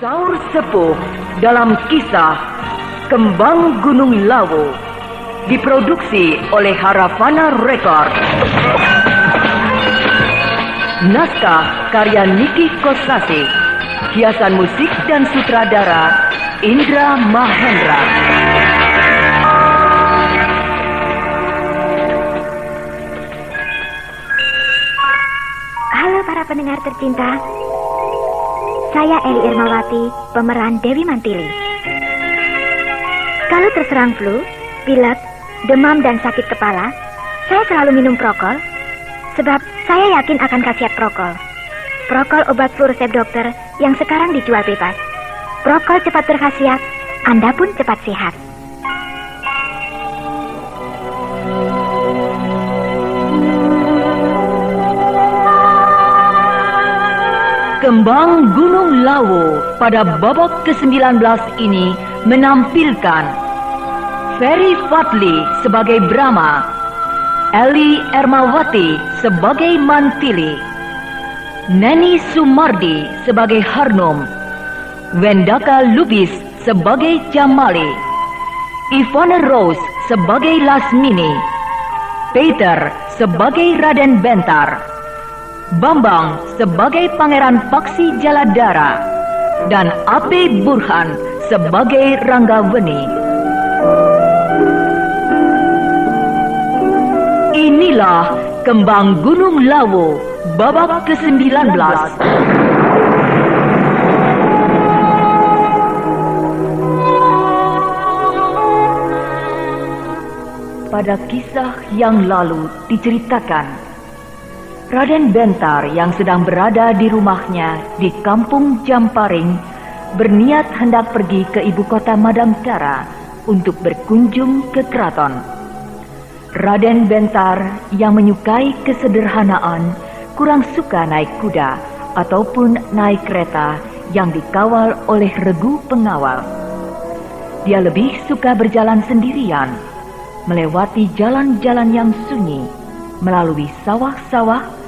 Saur sepuh dalam kisah Kembang Gunung Lawu, diproduksi oleh Haravana Record. Naskah karya Niki Kosasih, hiasan musik dan sutradara Indra Mahendra. Halo para pendengar tercinta. Saya Eli Irmawati, pemeran Dewi Mantili. Kalau terserang flu, pilek, demam dan sakit kepala, saya selalu minum Prokol, sebab saya yakin akan khasiat Prokol. Prokol obat flu resep dokter yang sekarang dijual bebas. Prokol cepat berkhasiat, Anda pun cepat sehat. Kembang Gunung Lawu pada babak ke-19 ini menampilkan Ferry Fadli sebagai Brahma, Eli Ermawati sebagai Mantili, Neni Sumardi sebagai Harnum, Wendaka Lubis sebagai Jamali, Ivone Rose sebagai Lasmini, Peter sebagai Raden Bentar, Bambang sebagai Pangeran Paksi Jaladara, dan Abe Burhan sebagai Ranggaweni. Inilah Kembang Gunung Lawu babak ke-19. Pada kisah yang lalu diceritakan, Raden Bentar yang sedang berada di rumahnya di Kampung Jamparing berniat hendak pergi ke ibu kota Madangkara untuk berkunjung ke keraton. Raden Bentar yang menyukai kesederhanaan kurang suka naik kuda ataupun naik kereta yang dikawal oleh regu pengawal. Dia lebih suka berjalan sendirian, melewati jalan-jalan yang sunyi, melalui sawah-sawah,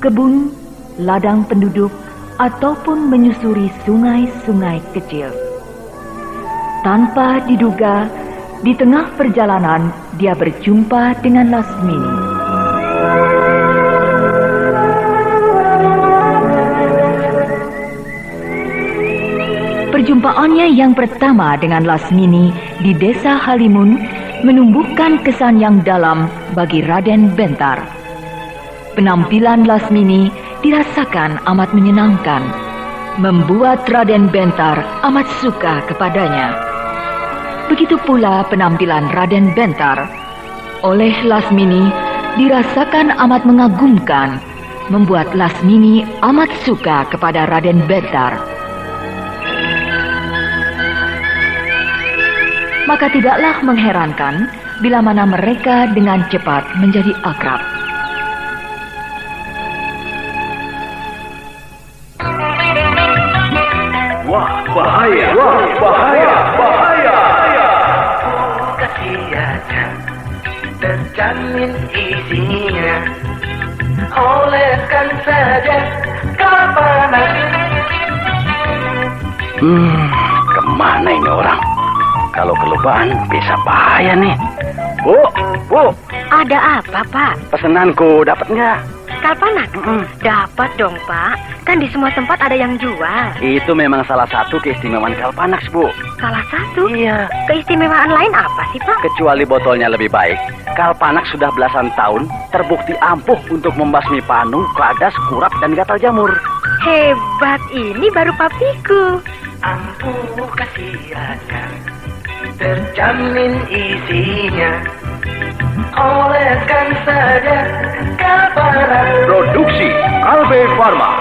kebun, ladang penduduk, ataupun menyusuri sungai-sungai kecil. Tanpa diduga, di tengah perjalanan dia berjumpa dengan Lasmini. Perjumpaannya yang pertama dengan Lasmini di desa Halimun menumbuhkan kesan yang dalam bagi Raden Bentar. Penampilan Lasmini dirasakan amat menyenangkan, membuat Raden Bentar amat suka kepadanya. Begitu pula penampilan Raden Bentar oleh Lasmini dirasakan amat mengagumkan, membuat Lasmini amat suka kepada Raden Bentar. Maka tidaklah mengherankan bila mana mereka dengan cepat menjadi akrab. Wah, bahaya, wah, bahaya, bahaya. Kasihan terjamin isinya, oleskan saja kapanan. Kemana ini orang? Kalau kelupaan bisa bahaya nih. Bu. Ada apa, Pak? Pesenanku dapat nggak? Kalpanak? Dapat dong, Pak. Kan di semua tempat ada yang jual. Itu memang salah satu keistimewaan Kalpanax, Bu. Salah satu? Iya. Keistimewaan lain apa sih, Pak? Kecuali botolnya lebih baik, Kalpanax sudah belasan tahun terbukti ampuh untuk membasmi panu, kadas, kurap, dan gatal jamur. Hebat, ini baru papiku. Ampuh kasihannya, terjamin isinya, oleskan saja Kalpanax. Produksi Kalbe Farma.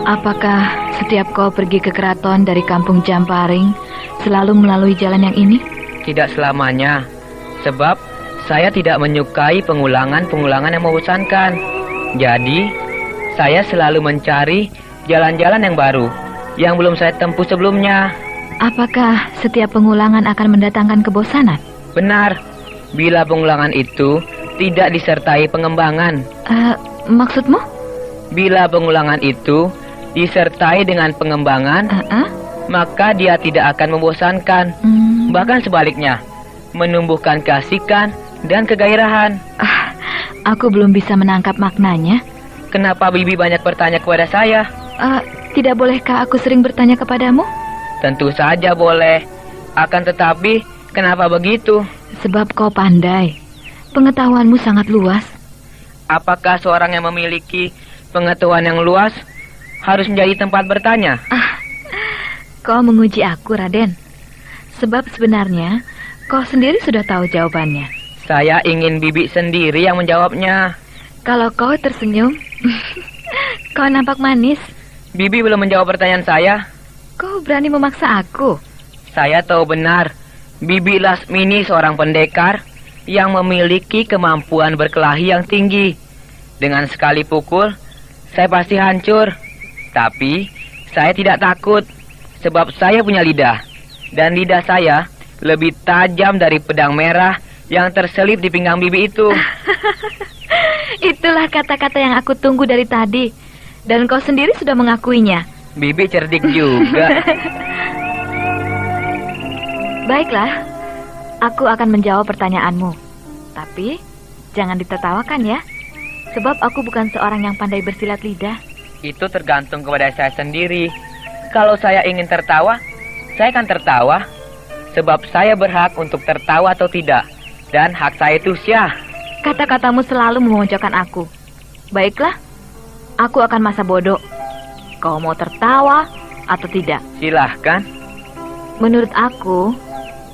Apakah setiap kau pergi ke keraton dari Kampung Jamparing selalu melalui jalan yang ini? Tidak selamanya, sebab saya tidak menyukai pengulangan-pengulangan yang membosankan. Jadi, saya selalu mencari jalan-jalan yang baru, yang belum saya tempuh sebelumnya. Apakah setiap pengulangan akan mendatangkan kebosanan? Benar, bila pengulangan itu tidak disertai pengembangan. Maksudmu? Bila pengulangan itu disertai dengan pengembangan, maka dia tidak akan membosankan. Bahkan sebaliknya, menumbuhkan keasikan dan kegairahan. Aku belum bisa menangkap maknanya. Kenapa Bibi banyak bertanya kepada saya? Tidak bolehkah aku sering bertanya kepadamu? Tentu saja boleh. Akan tetapi, kenapa begitu? Sebab kau pandai. Pengetahuanmu sangat luas. Apakah seorang yang memiliki pengetahuan yang luas harus menjadi tempat bertanya? Kau menguji aku, Raden. Sebab sebenarnya kau sendiri sudah tahu jawabannya. Saya ingin Bibi sendiri yang menjawabnya. Kalau kau tersenyum, kau nampak manis. Bibi belum menjawab pertanyaan saya. Kau berani memaksa aku? Saya tahu benar, Bibi Lasmini seorang pendekar yang memiliki kemampuan berkelahi yang tinggi. Dengan sekali pukul, saya pasti hancur. Tapi, saya tidak takut, sebab saya punya lidah. Dan lidah saya lebih tajam dari pedang merah yang terselip di pinggang Bibi itu. Itulah kata-kata yang aku tunggu dari tadi. Dan kau sendiri sudah mengakuinya. Bibi cerdik juga. Baiklah, aku akan menjawab pertanyaanmu. Tapi, jangan ditertawakan ya. Sebab aku bukan seorang yang pandai bersilat lidah. Itu tergantung kepada saya sendiri. Kalau saya ingin tertawa, saya akan tertawa. Sebab saya berhak untuk tertawa atau tidak. Dan hak saya itu syah. Kata-katamu selalu memojokkan aku. Baiklah, aku akan masa bodoh. Kau mau tertawa atau tidak? Silahkan. Menurut aku,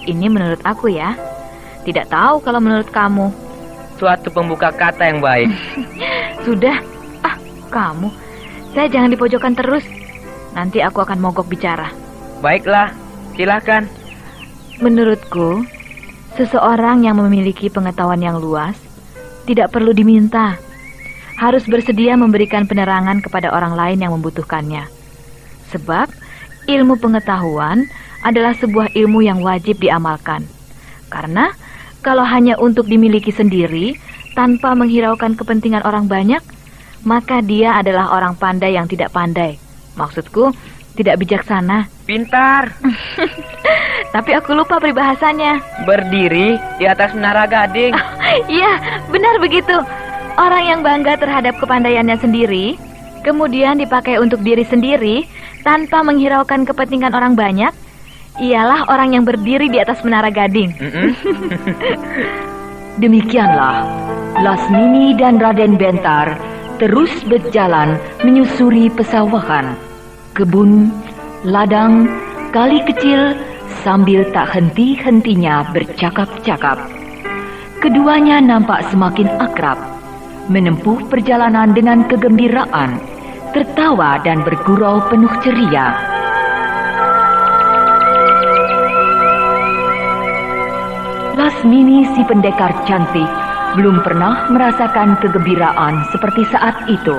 ini menurut aku ya. Tidak tahu kalau menurut kamu. Suatu pembuka kata yang baik. Sudah. Kamu. Saya jangan dipojokkan terus. Nanti aku akan mogok bicara. Baiklah, silahkan. Menurutku, seseorang yang memiliki pengetahuan yang luas tidak perlu diminta. Harus bersedia memberikan penerangan kepada orang lain yang membutuhkannya. Sebab ilmu pengetahuan adalah sebuah ilmu yang wajib diamalkan. Karena kalau hanya untuk dimiliki sendiri tanpa menghiraukan kepentingan orang banyak, maka dia adalah orang pandai yang tidak pandai. Maksudku, tidak bijaksana. Pintar. Tapi aku lupa peribahasanya. Berdiri di atas menara gading. Iya, benar begitu. Orang yang bangga terhadap kepandaiannya sendiri, kemudian dipakai untuk diri sendiri tanpa menghiraukan kepentingan orang banyak, ialah orang yang berdiri di atas menara gading. Demikianlah, Lasmini dan Raden Bentar terus berjalan menyusuri pesawahan, kebun, ladang, kali kecil sambil tak henti-hentinya bercakap-cakap. Keduanya nampak semakin akrab, menempuh perjalanan dengan kegembiraan, tertawa dan bergurau penuh ceria. Lasmini si pendekar cantik belum pernah merasakan kegembiraan seperti saat itu.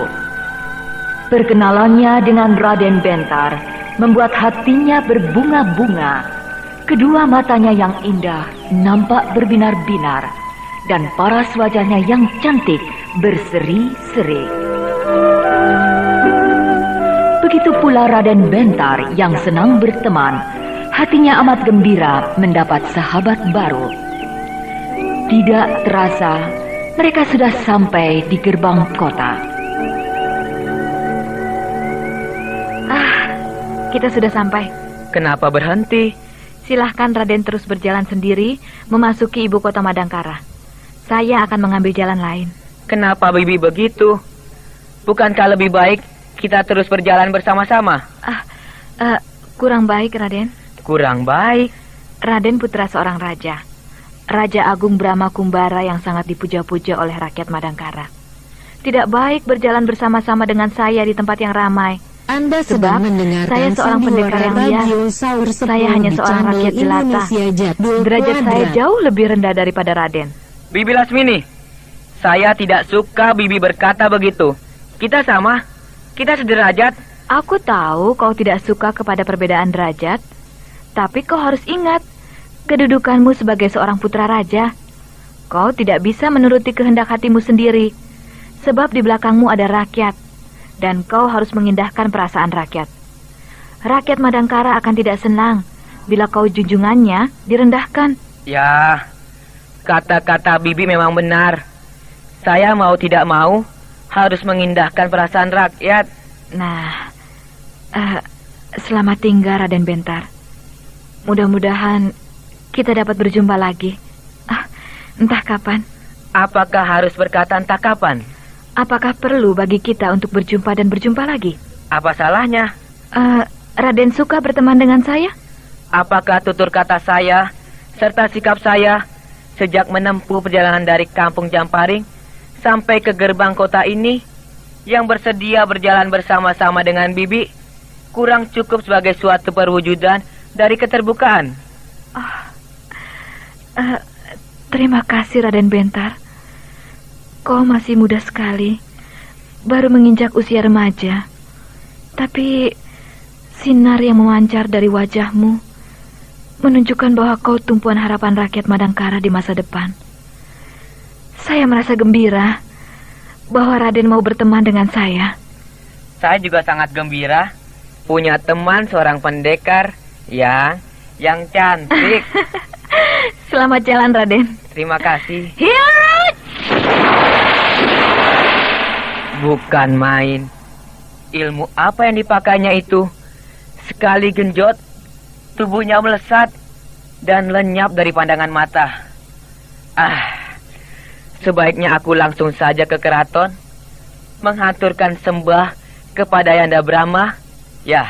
Perkenalannya dengan Raden Bentar membuat hatinya berbunga-bunga. Kedua matanya yang indah nampak berbinar-binar dan paras wajahnya yang cantik berseri-seri. Begitu pula Raden Bentar yang senang berteman, hatinya amat gembira mendapat sahabat baru. Tidak terasa, mereka sudah sampai di gerbang kota. Kita sudah sampai. Kenapa berhenti? Silahkan Raden terus berjalan sendiri memasuki ibu kota Madangkara. Saya akan mengambil jalan lain. Kenapa Bibi begitu? Bukankah lebih baik kita terus berjalan bersama-sama? Kurang baik, Raden. Kurang baik? Raden putra seorang raja. Raja Agung Brahma Kumbara yang sangat dipuja-puja oleh rakyat Madangkara. Tidak baik berjalan bersama-sama dengan saya di tempat yang ramai. Anda sedang mendengarkan saya seorang pendekar yang liar. Saya hanya seorang rakyat jelata. Derajat saya jauh lebih rendah daripada Raden. Bibi Lasmini, saya tidak suka Bibi berkata begitu. Kita sama, kita sederajat. Aku tahu kau tidak suka kepada perbedaan derajat, tapi kau harus ingat kedudukanmu sebagai seorang putra raja. Kau tidak bisa menuruti kehendak hatimu sendiri, sebab di belakangmu ada rakyat, dan kau harus mengindahkan perasaan rakyat. Rakyat Madangkara akan tidak senang bila kau junjungannya direndahkan. Ya, kata-kata Bibi memang benar. Saya mau tidak mau harus mengindahkan perasaan rakyat. Nah, selamat tinggal Raden Bentar. Mudah-mudahan kita dapat berjumpa lagi. Entah kapan. Apakah harus berkata entah kapan? Apakah perlu bagi kita untuk berjumpa dan berjumpa lagi? Apa salahnya? Raden suka berteman dengan saya? Apakah tutur kata saya serta sikap saya sejak menempuh perjalanan dari kampung Jamparing sampai ke gerbang kota ini yang bersedia berjalan bersama-sama dengan Bibi kurang cukup sebagai suatu perwujudan dari keterbukaan? Terima kasih Raden Bentar. Kau masih muda sekali, baru menginjak usia remaja. Tapi sinar yang memancar dari wajahmu menunjukkan bahwa kau tumpuan harapan rakyat Madangkara di masa depan. Saya merasa gembira bahwa Raden mau berteman dengan saya. Saya juga sangat gembira punya teman seorang pendekar yang cantik. Selamat jalan Raden. Terima kasih. Hiat! Bukan main. Ilmu apa yang dipakainya itu? Sekali genjot, tubuhnya melesat dan lenyap dari pandangan mata. Sebaiknya aku langsung saja ke keraton, menghaturkan sembah kepada Yanda Brahma. Ya,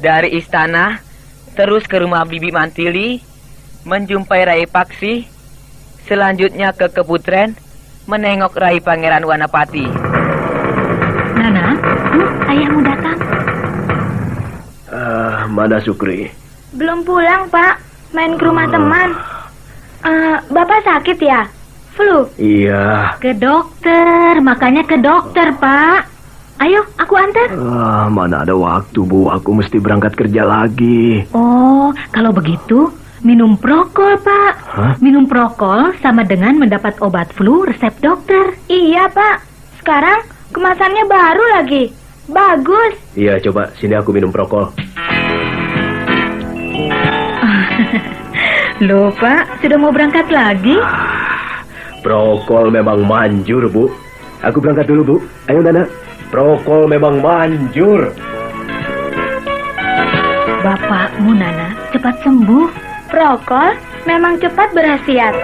dari istana terus ke rumah Bibi Mantili, menjumpai Rai Paksi, selanjutnya ke Keputren, menengok Rai Pangeran Wanapati. Nana, ayahmu datang. Mana Sukri? Belum pulang, Pak. Main ke rumah teman. Bapak sakit ya? Flu? Iya. Ke dokter, makanya ke dokter, Pak. Ayo, aku antar. Mana ada waktu, Bu. Aku mesti berangkat kerja lagi. Oh, kalau begitu minum Prokol, Pak. Hah? Minum Prokol sama dengan mendapat obat flu resep dokter. Iya, Pak. Sekarang kemasannya baru lagi. Bagus. Iya, coba sini aku minum Prokol. Loh, Pak, sudah mau berangkat lagi? Prokol memang manjur, Bu. Aku berangkat dulu, Bu. Ayo, Nana. Prokol memang manjur. Bapakmu, Nana, cepat sembuh. Prokol memang cepat berkhasiat.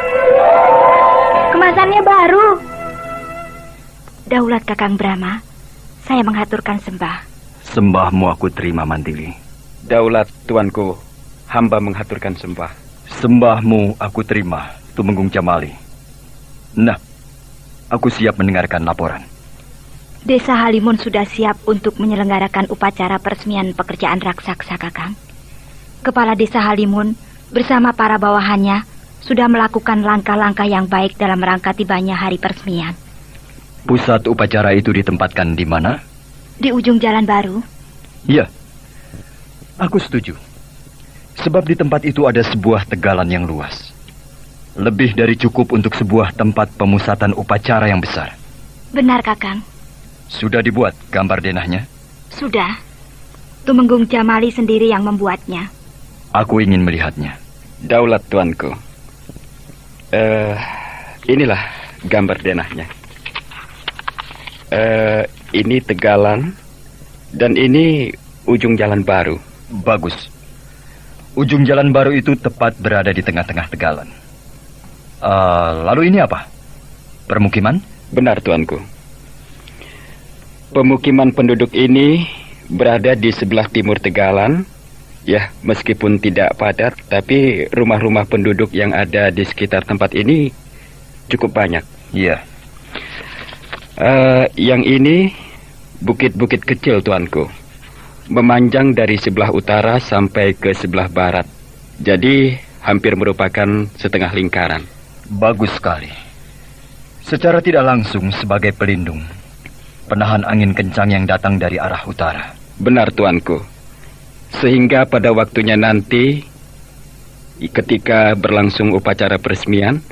Kemasannya baru. Daulat Kakang Brahma, saya menghaturkan sembah. Sembahmu aku terima, Mantili. Daulat tuanku, hamba menghaturkan sembah. Sembahmu aku terima, Tumenggung Jamali. Nah, aku siap mendengarkan laporan. Desa Halimun sudah siap untuk menyelenggarakan upacara peresmian pekerjaan raksasa, Kakang. Kepala Desa Halimun bersama para bawahannya sudah melakukan langkah-langkah yang baik dalam rangka tibanya hari peresmian. Pusat upacara itu ditempatkan di mana? Di ujung jalan baru. Iya, aku setuju. Sebab di tempat itu ada sebuah tegalan yang luas. Lebih dari cukup untuk sebuah tempat pemusatan upacara yang besar. Benar, Kakang. Sudah dibuat gambar denahnya? Sudah. Tumenggung Jamali sendiri yang membuatnya. Aku ingin melihatnya. Daulat tuanku. Inilah gambar denahnya. Ini tegalan dan ini ujung jalan baru. Bagus. Ujung jalan baru itu tepat berada di tengah-tengah tegalan. Lalu ini apa? Permukiman? Benar, tuanku. Pemukiman penduduk ini berada di sebelah timur tegalan. Ya, meskipun tidak padat, tapi rumah-rumah penduduk yang ada di sekitar tempat ini cukup banyak. Iya. Yang ini bukit-bukit kecil, tuanku. Memanjang dari sebelah utara sampai ke sebelah barat. Jadi hampir merupakan setengah lingkaran. Bagus sekali. Secara tidak langsung sebagai pelindung, penahan angin kencang yang datang dari arah utara. Benar, tuanku. Sehingga pada waktunya nanti, ketika berlangsung upacara peresmian,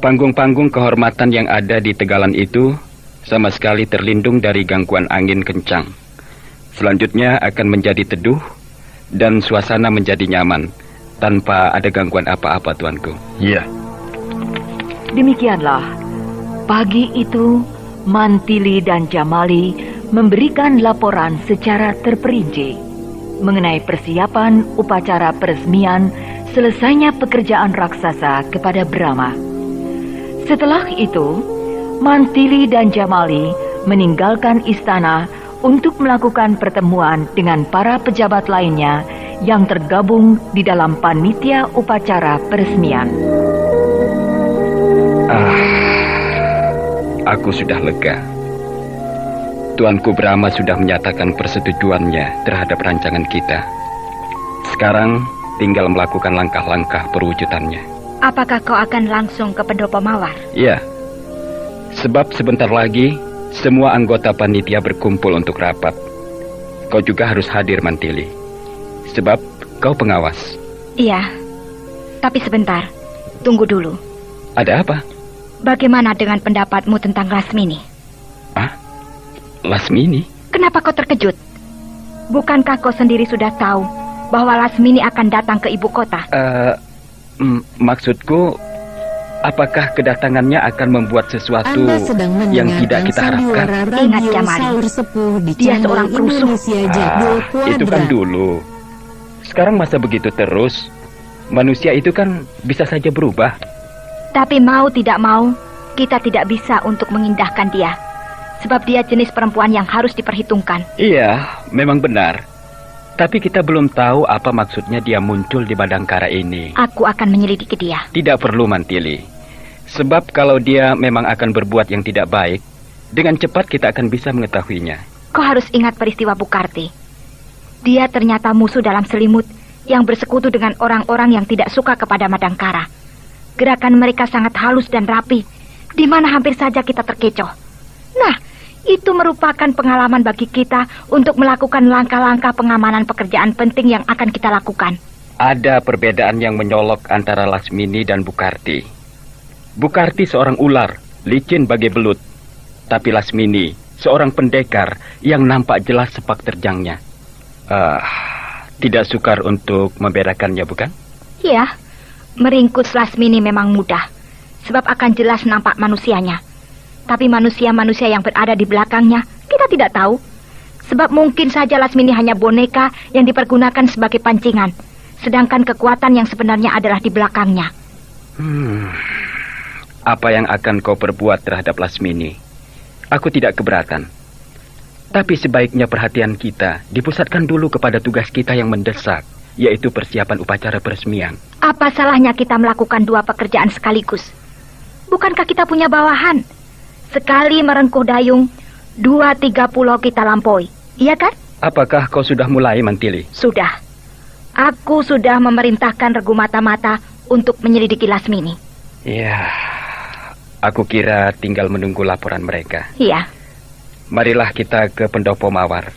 Panggung-panggung kehormatan yang ada di Tegalan itu sama sekali terlindung dari gangguan angin kencang. Selanjutnya akan menjadi teduh dan suasana menjadi nyaman tanpa ada gangguan apa-apa, Tuanku. Iya. Demikianlah, pagi itu Mantili dan Jamali memberikan laporan secara terperinci mengenai persiapan upacara peresmian selesainya pekerjaan raksasa kepada Brahma. Setelah itu, Mantili dan Jamali meninggalkan istana untuk melakukan pertemuan dengan para pejabat lainnya yang tergabung di dalam panitia upacara peresmian. Aku sudah lega. Tuanku Brahma sudah menyatakan persetujuannya terhadap rancangan kita. Sekarang tinggal melakukan langkah-langkah perwujudannya. Apakah kau akan langsung ke pendopo mawar? Ya, sebab sebentar lagi semua anggota panitia berkumpul untuk rapat. Kau juga harus hadir, Mantili. Sebab kau pengawas. Iya, tapi sebentar. Tunggu dulu. Ada apa? Bagaimana dengan pendapatmu tentang Lasmini? Lasmini? Kenapa kau terkejut? Bukankah kau sendiri sudah tahu bahwa Lasmini akan datang ke ibu kota? Maksudku, apakah kedatangannya akan membuat sesuatu yang tidak kita harapkan? Ingat, Jamali, dia seorang perusuh. Itu kan dulu. Sekarang masa begitu terus? Manusia itu kan bisa saja berubah. Tapi mau tidak mau, kita tidak bisa untuk mengindahkan dia. Sebab dia jenis perempuan yang harus diperhitungkan. Iya, memang benar. Tapi kita belum tahu apa maksudnya dia muncul di Badangkara ini. Aku akan menyelidiki dia. Tidak perlu, Mantili. Sebab kalau dia memang akan berbuat yang tidak baik, dengan cepat kita akan bisa mengetahuinya. Kau harus ingat peristiwa Bukarti. Dia ternyata musuh dalam selimut yang bersekutu dengan orang-orang yang tidak suka kepada Madangkara. Gerakan mereka sangat halus dan rapi, di mana hampir saja kita terkecoh. Nah, itu merupakan pengalaman bagi kita untuk melakukan langkah-langkah pengamanan pekerjaan penting yang akan kita lakukan. Ada perbedaan yang menyolok antara Lasmini dan Bukarti. Bukarti seorang ular, licin bagai belut. Tapi Lasmini seorang pendekar yang nampak jelas sepak terjangnya. Tidak sukar untuk membedakannya, bukan? Iya, meringkus Lasmini memang mudah, sebab akan jelas nampak manusianya. Tapi manusia-manusia yang berada di belakangnya, kita tidak tahu. Sebab mungkin saja Lasmini hanya boneka yang dipergunakan sebagai pancingan, sedangkan kekuatan yang sebenarnya adalah di belakangnya. Apa yang akan kau perbuat terhadap Lasmini? Aku tidak keberatan. Tapi sebaiknya perhatian kita dipusatkan dulu kepada tugas kita yang mendesak, yaitu persiapan upacara peresmian. Apa salahnya kita melakukan dua pekerjaan sekaligus? Bukankah kita punya bawahan? Sekali merengkuh dayung, 2-3 pulau kita lampaui, iya kan? Apakah kau sudah mulai, Mantili? Sudah. Aku sudah memerintahkan Regu Mata-Mata untuk menyelidiki Lasmini. Ya, aku kira tinggal menunggu laporan mereka. Iya. Marilah kita ke pendopo mawar.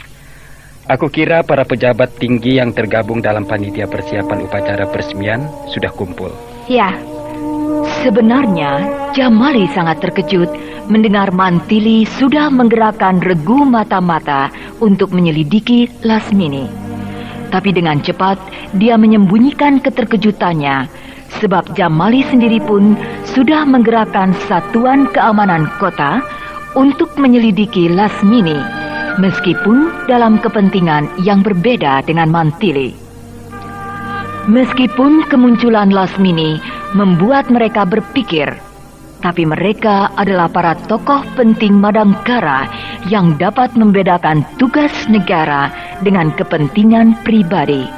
Aku kira para pejabat tinggi yang tergabung dalam panitia persiapan upacara peresmian sudah kumpul. Iya. Sebenarnya, Jamali sangat terkejut mendengar Mantili sudah menggerakkan Regu Mata-Mata untuk menyelidiki Lasmini. Tapi dengan cepat, dia menyembunyikan keterkejutannya, sebab Jamali sendiri pun sudah menggerakkan satuan keamanan kota untuk menyelidiki Lasmini, meskipun dalam kepentingan yang berbeda dengan Mantili. Meskipun kemunculan Lasmini membuat mereka berpikir, tapi mereka adalah para tokoh penting Madangkara yang dapat membedakan tugas negara dengan kepentingan pribadi.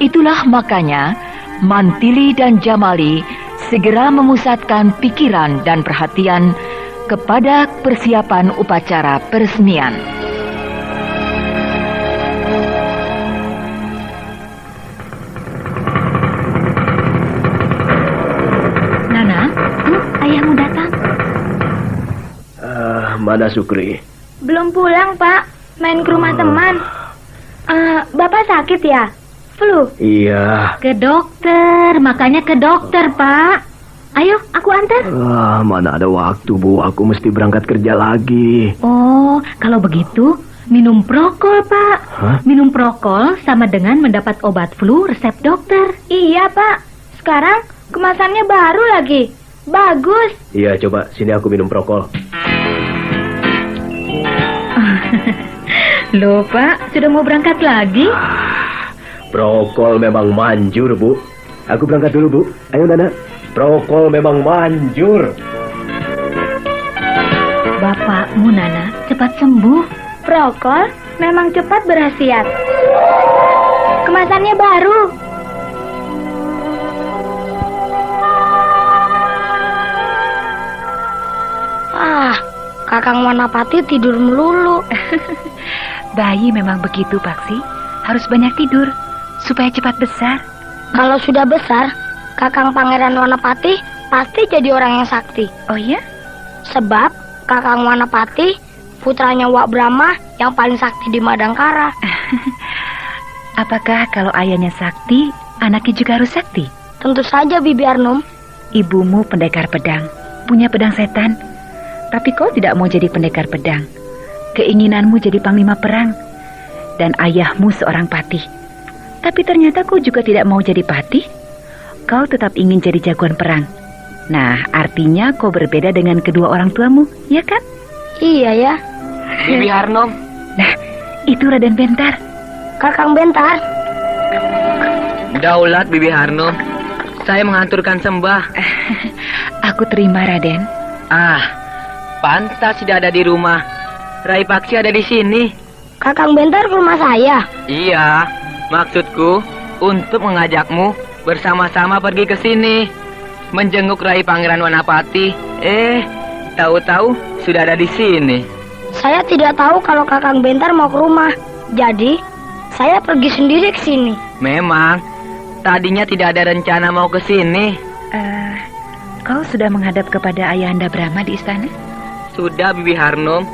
Itulah makanya Mantili dan Jamali segera memusatkan pikiran dan perhatian kepada persiapan upacara peresmian. Ayahmu datang. Mana Sukri? Belum pulang, Pak. Main ke rumah teman. Bapak sakit ya? Flu? Iya. Ke dokter, makanya ke dokter, Pak. Ayo, aku antar. Mana ada waktu, Bu. Aku mesti berangkat kerja lagi. Oh, kalau begitu, minum Prokol, Pak. Hah? Minum Prokol sama dengan mendapat obat flu resep dokter. Iya, Pak. Sekarang kemasannya baru lagi. Bagus. Iya, coba sini aku minum Prokol. Loh, Pak, sudah mau berangkat lagi? Prokol memang manjur, Bu. Aku berangkat dulu, Bu. Ayo, Nana. Prokol memang manjur. Bapakmu, Nana, cepat sembuh. Prokol memang cepat berkhasiat. Kemasannya baru. Kakang Wanapati tidur melulu. Bayi memang begitu, Paksi. Harus banyak tidur supaya cepat besar. Kalau sudah besar, Kakang Pangeran Wanapati pasti jadi orang yang sakti. Oh ya? Sebab Kakang Wanapati putranya Wak Brahma yang paling sakti di Madangkara. Apakah kalau ayahnya sakti, anaknya juga harus sakti? Tentu saja, Bibi Arnum. Ibumu pendekar pedang, punya pedang setan. Tapi kau tidak mau jadi pendekar pedang. Keinginanmu jadi panglima perang. Dan ayahmu seorang patih. Tapi ternyata kau juga tidak mau jadi patih. Kau tetap ingin jadi jagoan perang. Nah, artinya kau berbeda dengan kedua orang tuamu, ya kan? Iya ya. Bibi Harnom. Nah, itu Raden Bentar. Kakang Bentar. Daulat, Bibi Harnom. Saya mengaturkan sembah. Aku terima, Raden. Pantas tidak ada di rumah. Rai Paksi ada di sini. Kakang Bentar ke rumah saya? Iya, maksudku untuk mengajakmu bersama-sama pergi ke sini. Menjenguk Rai Pangeran Wanapati. Tahu-tahu sudah ada di sini. Saya tidak tahu kalau Kakang Bentar mau ke rumah. Jadi, saya pergi sendiri ke sini. Memang, tadinya tidak ada rencana mau ke sini. Kau sudah menghadap kepada Ayahanda Brahma di istana? Sudah, Bibi Harnom.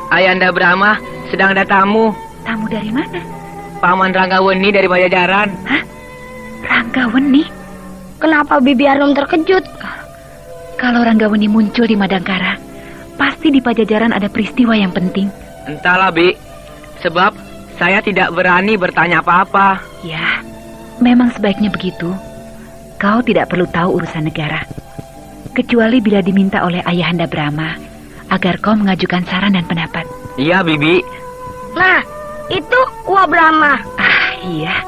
Ayahanda Brahma sedang ada tamu. Tamu dari mana? Paman Ranggaweni dari Pajajaran. Hah? Ranggaweni? Kenapa Bibi Harnom terkejut? Kalau Ranggaweni muncul di Madangkara, pasti di Pajajaran ada peristiwa yang penting. Entahlah, Bi. Sebab saya tidak berani bertanya apa-apa. Ya, memang sebaiknya begitu. Kau tidak perlu tahu urusan negara. Kecuali bila diminta oleh Ayahanda Brahma agar kau mengajukan saran dan pendapat. Iya, Bibi. Nah, itu Wak Brahma. Iya.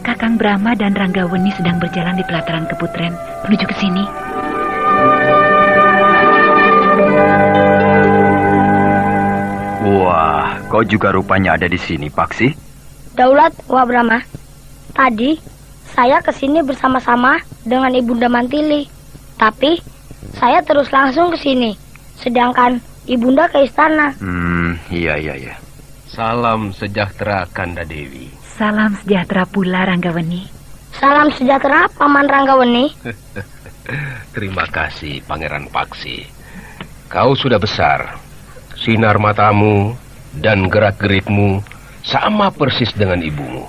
Kakang Brahma dan Ranggaweni sedang berjalan di pelataran Keputren menuju ke sini. Wah, kau juga rupanya ada di sini, Paksi. Daulat, Wak Brahma. Tadi saya ke sini bersama-sama dengan Ibunda Mantili. Tapi saya terus langsung ke sini. Sedangkan Ibunda ke istana. Iya. Salam sejahtera, Kanda Dewi. Salam sejahtera pula, Ranggaweni. Salam sejahtera, Paman Ranggaweni. Terima kasih, Pangeran Paksi. Kau sudah besar. Sinar matamu dan gerak-gerikmu sama persis dengan ibumu.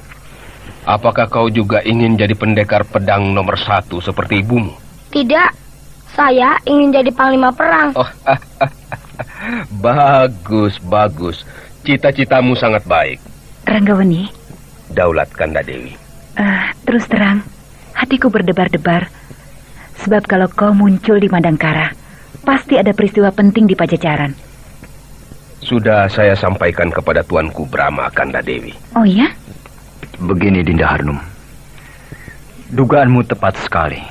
Apakah kau juga ingin jadi pendekar pedang nomor 1 seperti ibumu? Tidak, saya ingin jadi panglima perang. Bagus. Cita-citamu sangat baik. Ranggaweni. Daulat, Kanda Dewi. Terus terang, hatiku berdebar-debar. Sebab kalau kau muncul di Madangkara, pasti ada peristiwa penting di Pajajaran. Sudah saya sampaikan kepada Tuanku Brahma, Kanda Dewi. Oh ya? Begini, Dinda Harnum. Dugaanmu tepat sekali.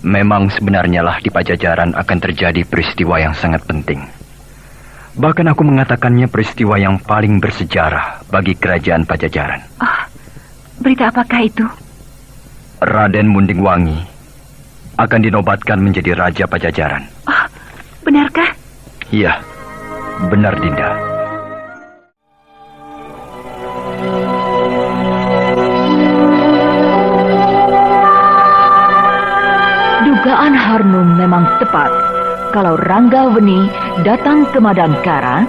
Memang sebenarnya lah di Pajajaran akan terjadi peristiwa yang sangat penting. Bahkan aku mengatakannya peristiwa yang paling bersejarah bagi kerajaan Pajajaran. Oh, berita apakah itu? Raden Mundingwangi akan dinobatkan menjadi Raja Pajajaran. Oh, benarkah? Iya, benar, Dinda. Dugaan Harnum memang tepat. Kalau Ranggaweni datang ke Madangkara,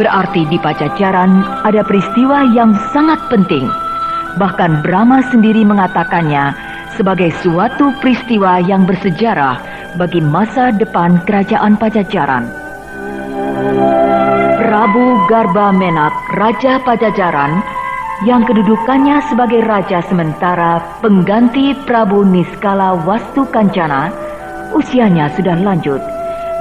berarti di Pajajaran ada peristiwa yang sangat penting. Bahkan Brahma sendiri mengatakannya sebagai suatu peristiwa yang bersejarah bagi masa depan kerajaan Pajajaran. Prabu Garba Menak, Raja Pajajaran, yang kedudukannya sebagai raja sementara pengganti Prabu Niskala Wastukancana, usianya sudah lanjut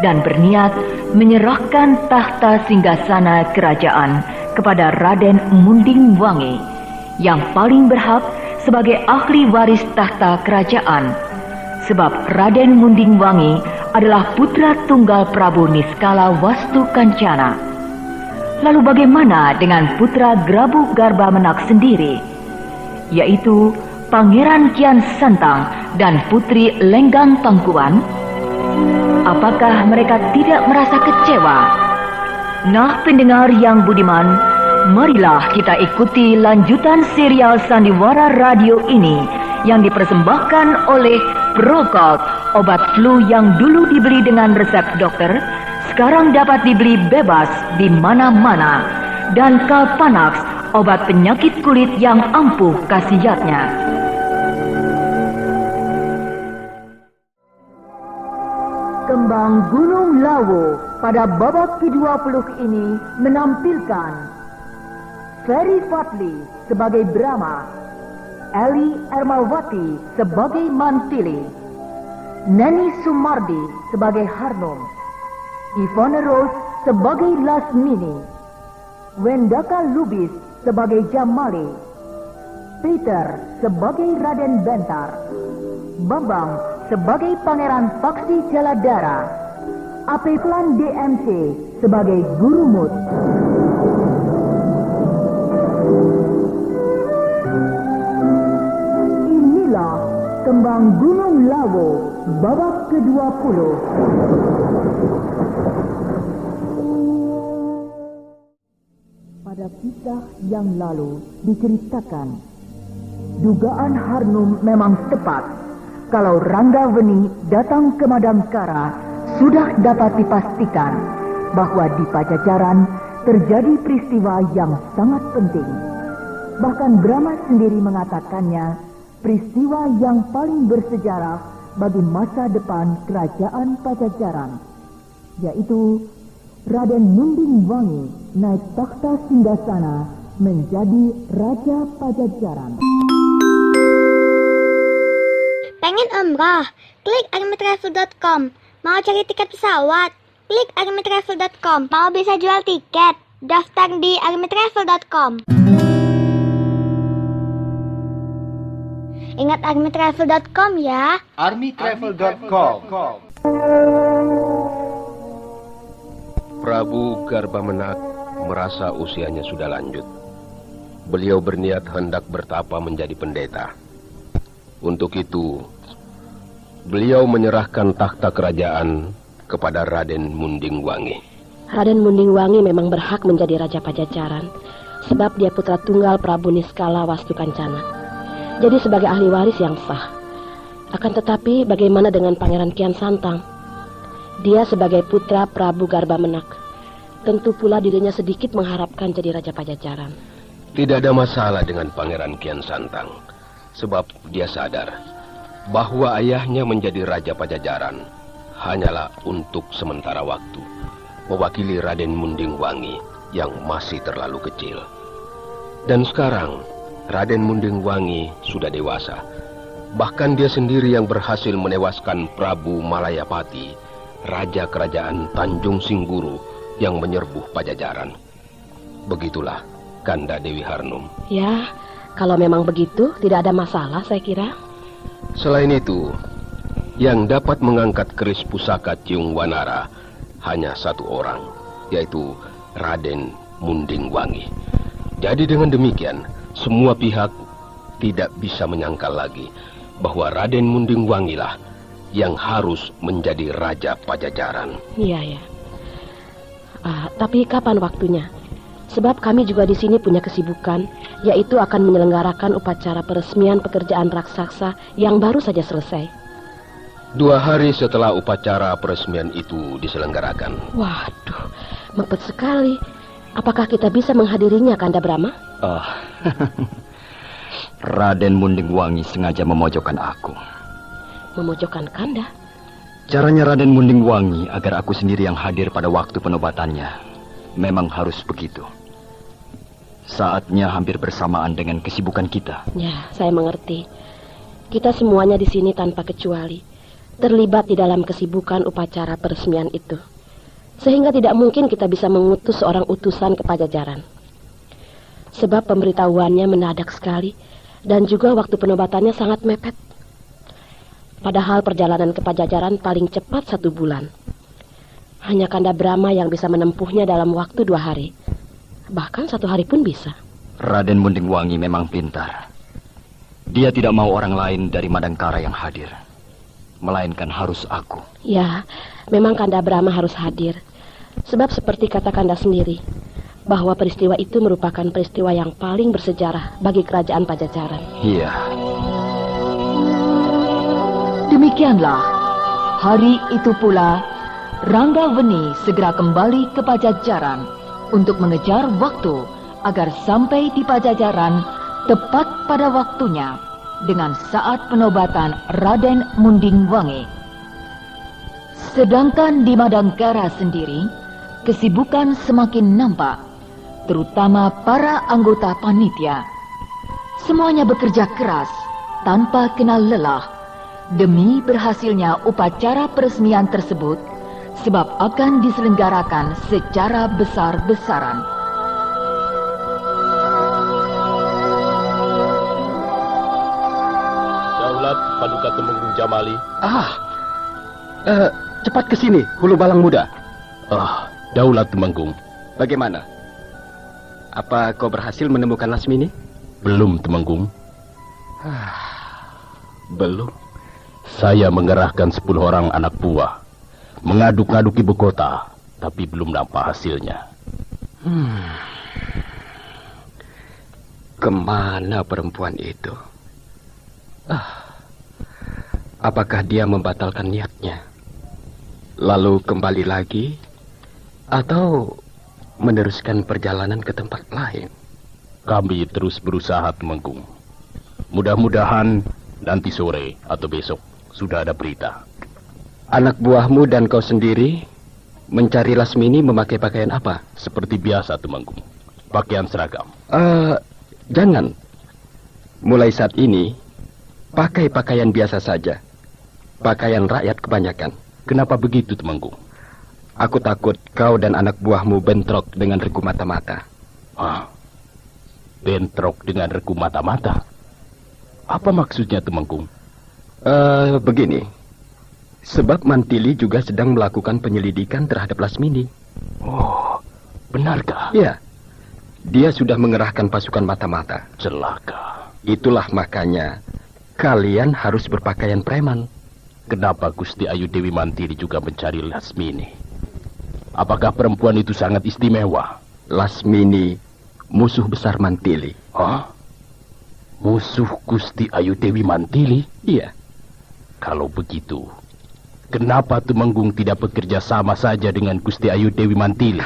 dan berniat menyerahkan tahta singgasana kerajaan kepada Raden Mundingwangi yang paling berhak sebagai ahli waris tahta kerajaan, sebab Raden Mundingwangi adalah putra tunggal Prabu Niskala Wastukancana. Lalu bagaimana dengan putra Prabu Garba Menak sendiri, yaitu Pangeran Kian Santang dan Putri Lenggang Pangkuan? Apakah mereka tidak merasa kecewa? Nah, pendengar yang budiman, marilah kita ikuti lanjutan serial Sandiwara Radio ini yang dipersembahkan oleh Prokol, obat flu yang dulu dibeli dengan resep dokter, sekarang dapat dibeli bebas di mana-mana, dan Kalpanax, obat penyakit kulit yang ampuh khasiatnya. Kembang Gunung Lawu pada babak ke-20 ini menampilkan Ferry Fadli sebagai Brahma, Eli Ermawati sebagai Mantili, Neni Sumardi sebagai Harnum, Ivone Rose sebagai Lasmini, Wendaka Lubis sebagai Jamali, Peter sebagai Raden Bentar, Bambang sebagai Pangeran Paksi Jaladara, Apeplan DMC sebagai Gurumut. Inilah Kembang Gunung Lawu babak ke-20. Pada kisah yang lalu diceritakan, dugaan Harnum memang tepat. Kalau Ranggaweni datang ke Madangkara, sudah dapat dipastikan bahwa di Pajajaran terjadi peristiwa yang sangat penting. Bahkan Brahma sendiri mengatakannya peristiwa yang paling bersejarah bagi masa depan kerajaan Pajajaran, yaitu Raden Mundingwangi naik takhta singgasana menjadi Raja Pajajaran. Pengen umroh? Klik armytravel.com. Mau cari tiket pesawat? Klik armytravel.com. Mau bisa jual tiket? Daftar di armytravel.com. Ingat armytravel.com ya. armytravel.com. Prabu Garba Menak merasa usianya sudah lanjut. Beliau berniat hendak bertapa menjadi pendeta. Untuk itu, beliau menyerahkan takhta kerajaan kepada Raden Mundingwangi. Raden Mundingwangi memang berhak menjadi Raja Pajajaran, sebab dia putra tunggal Prabu Niskala Wastukancana. Jadi sebagai ahli waris yang sah. Akan tetapi bagaimana dengan Pangeran Kian Santang? Dia sebagai putra Prabu Garba Menak. Tentu pula dirinya sedikit mengharapkan jadi Raja Pajajaran. Tidak ada masalah dengan Pangeran Kian Santang, sebab dia sadar bahwa ayahnya menjadi Raja Pajajaran hanyalah untuk sementara waktu, mewakili Raden Mundingwangi yang masih terlalu kecil. Dan sekarang Raden Mundingwangi sudah dewasa. Bahkan dia sendiri yang berhasil menewaskan Prabu Malayapati, Raja Kerajaan Tanjung Singguru yang menyerbuh Pajajaran. Begitulah Kanda Dewi Harnum. Ya, kalau memang begitu tidak ada masalah saya kira. Selain itu, yang dapat mengangkat keris pusaka Ciung Wanara hanya satu orang, yaitu Raden Mundingwangi. Jadi dengan demikian, semua pihak tidak bisa menyangkal lagi bahwa Raden Mundingwangi lah yang harus menjadi Raja Pajajaran. Iya, ya. Tapi kapan waktunya? Sebab kami juga di sini punya kesibukan, yaitu akan menyelenggarakan upacara peresmian pekerjaan raksasa yang baru saja selesai. 2 hari setelah upacara peresmian itu diselenggarakan. Waduh, mepet sekali. Apakah kita bisa menghadirinya, Kanda Brahma? Raden Mundingwangi sengaja memojokkan aku. Memojokkan Kanda? Caranya Raden Mundingwangi agar aku sendiri yang hadir pada waktu penobatannya. Memang harus begitu. Saatnya hampir bersamaan dengan kesibukan kita. Ya, saya mengerti. Kita semuanya di sini tanpa kecuali terlibat di dalam kesibukan upacara peresmian itu. Sehingga tidak mungkin kita bisa mengutus seorang utusan ke Pajajaran. Sebab pemberitahuannya mendadak sekali dan juga waktu penobatannya sangat mepet. Padahal perjalanan ke Pajajaran paling cepat 1 bulan. Hanya Kanda Brahma yang bisa menempuhnya dalam waktu 2 hari. Bahkan 1 hari pun bisa. Raden Mundingwangi memang pintar. Dia tidak mau orang lain dari Madangkara yang hadir, melainkan harus aku. Ya, memang Kanda Brahma harus hadir. Sebab seperti kata Kanda sendiri, bahwa peristiwa itu merupakan peristiwa yang paling bersejarah bagi kerajaan Pajajaran. Iya. Demikianlah, hari itu pula Ranggawani segera kembali ke Pajajaran untuk mengejar waktu agar sampai di Pajajaran tepat pada waktunya dengan saat penobatan Raden Mundingwangi. Sedangkan di Madangkara sendiri, kesibukan semakin nampak, terutama para anggota panitia. Semuanya bekerja keras tanpa kenal lelah demi berhasilnya upacara peresmian tersebut, sebab akan diselenggarakan secara besar-besaran. Daulat Paduka Tumenggung Jamali. Cepat ke sini, Hulu Balang Muda. Daulat Tumenggung. Bagaimana? Apa kau berhasil menemukan Lasmini? Belum, Tumenggung. Belum. Saya mengerahkan 10 orang anak buah, mengaduk-ngaduk ibu kota, tapi belum nampak hasilnya. Kemana perempuan itu? Apakah dia membatalkan niatnya, lalu kembali lagi, atau meneruskan perjalanan ke tempat lain? Kami terus berusaha, Tumenggung. Mudah-mudahan nanti sore atau besok sudah ada berita. Anak buahmu dan kau sendiri mencari Lasmini memakai pakaian apa? Seperti biasa, Tumenggung. Pakaian seragam. Jangan. Mulai saat ini, pakai pakaian biasa saja. Pakaian rakyat kebanyakan. Kenapa begitu, Tumenggung? Aku takut kau dan anak buahmu bentrok dengan regu mata-mata. Bentrok dengan regu mata-mata? Apa maksudnya, Tumenggung? Begini. Sebab Mantili juga sedang melakukan penyelidikan terhadap Lasmini. Oh, benarkah? Ya. Dia sudah mengerahkan pasukan mata-mata. Celaka. Itulah makanya kalian harus berpakaian preman. Kenapa Gusti Ayu Dewi Mantili juga mencari Lasmini? Apakah perempuan itu sangat istimewa? Lasmini musuh besar Mantili. Musuh Gusti Ayu Dewi Mantili? Iya. Kalau begitu, kenapa Tumenggung tidak bekerja sama saja dengan Gusti Ayu Dewi Mantili?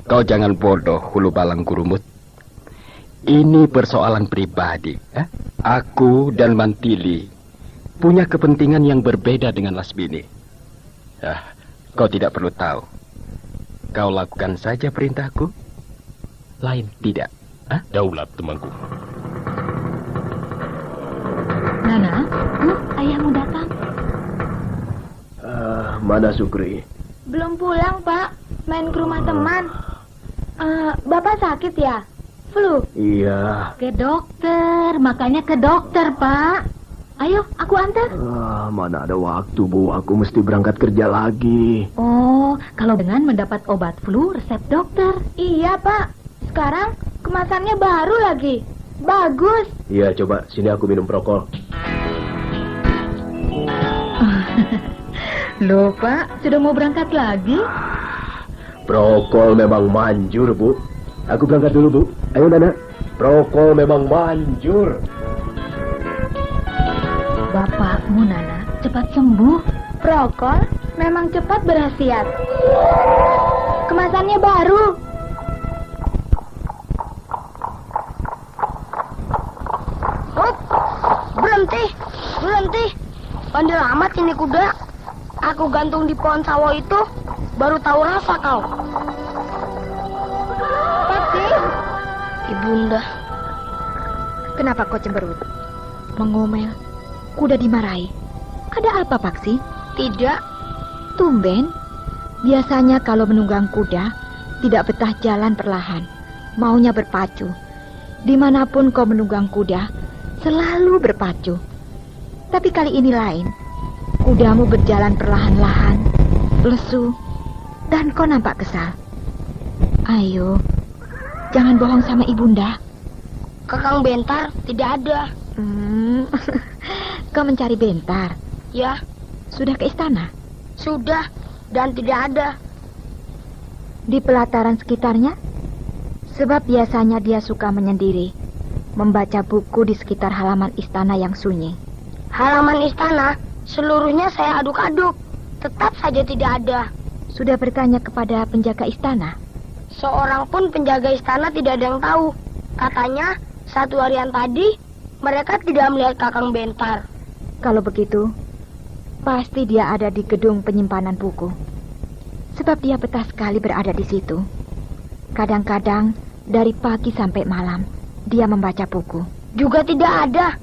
Kau jangan bodoh, Hulu Balang Kurumut. Ini persoalan pribadi. Aku dan Mantili punya kepentingan yang berbeda dengan Lasmini. Kau tidak perlu tahu. Kau lakukan saja perintahku, lain tidak. Daulat Tumenggung. Nana, ayahmu datang. Mana Sukri? Belum pulang, Pak. Main ke rumah teman. Bapak sakit ya? Flu? Iya. Ke dokter, makanya ke dokter, Pak. Ayo, aku antar. Mana ada waktu, Bu. Aku mesti berangkat kerja lagi. Oh, kalau dengan mendapat obat flu resep dokter. Iya, Pak. Sekarang kemasannya baru lagi. Bagus. Iya, coba. Sini aku minum prokol. Loh, Pak. Sudah mau berangkat lagi? Prokol memang manjur, Bu. Aku berangkat dulu, Bu. Ayo, Nana. Prokol memang manjur. Bapakmu, Nana, cepat sembuh. Prokol memang cepat berkhasiat. Kemasannya baru. Bandel amat ini kuda. Aku gantung di pohon sawo itu, baru tahu rasa kau. Paksi. Ibunda. Kenapa kau cemberut? Mengomel. Kuda dimarahi. Ada apa, Paksi? Tidak. Tumben. Biasanya kalau menunggang kuda, tidak betah jalan perlahan. Maunya berpacu. Dimanapun kau menunggang kuda, selalu berpacu. Tapi kali ini lain. Kudamu berjalan perlahan-lahan, lesu, dan kau nampak kesal. Ayo, jangan bohong sama ibunda. Kakang Bentar tidak ada. Kau mencari Bentar? Ya. Sudah ke istana? Sudah, dan tidak ada. Di pelataran sekitarnya? Sebab biasanya dia suka menyendiri, membaca buku di sekitar halaman istana yang sunyi. Halaman istana? Seluruhnya saya aduk-aduk. Tetap saja tidak ada. Sudah bertanya kepada penjaga istana? Seorang pun penjaga istana tidak ada yang tahu. Katanya, 1 harian tadi, mereka tidak melihat Kakang Bentar. Kalau begitu, pasti dia ada di gedung penyimpanan buku. Sebab dia betah sekali berada di situ. Kadang-kadang, dari pagi sampai malam, dia membaca buku. Juga tidak ada.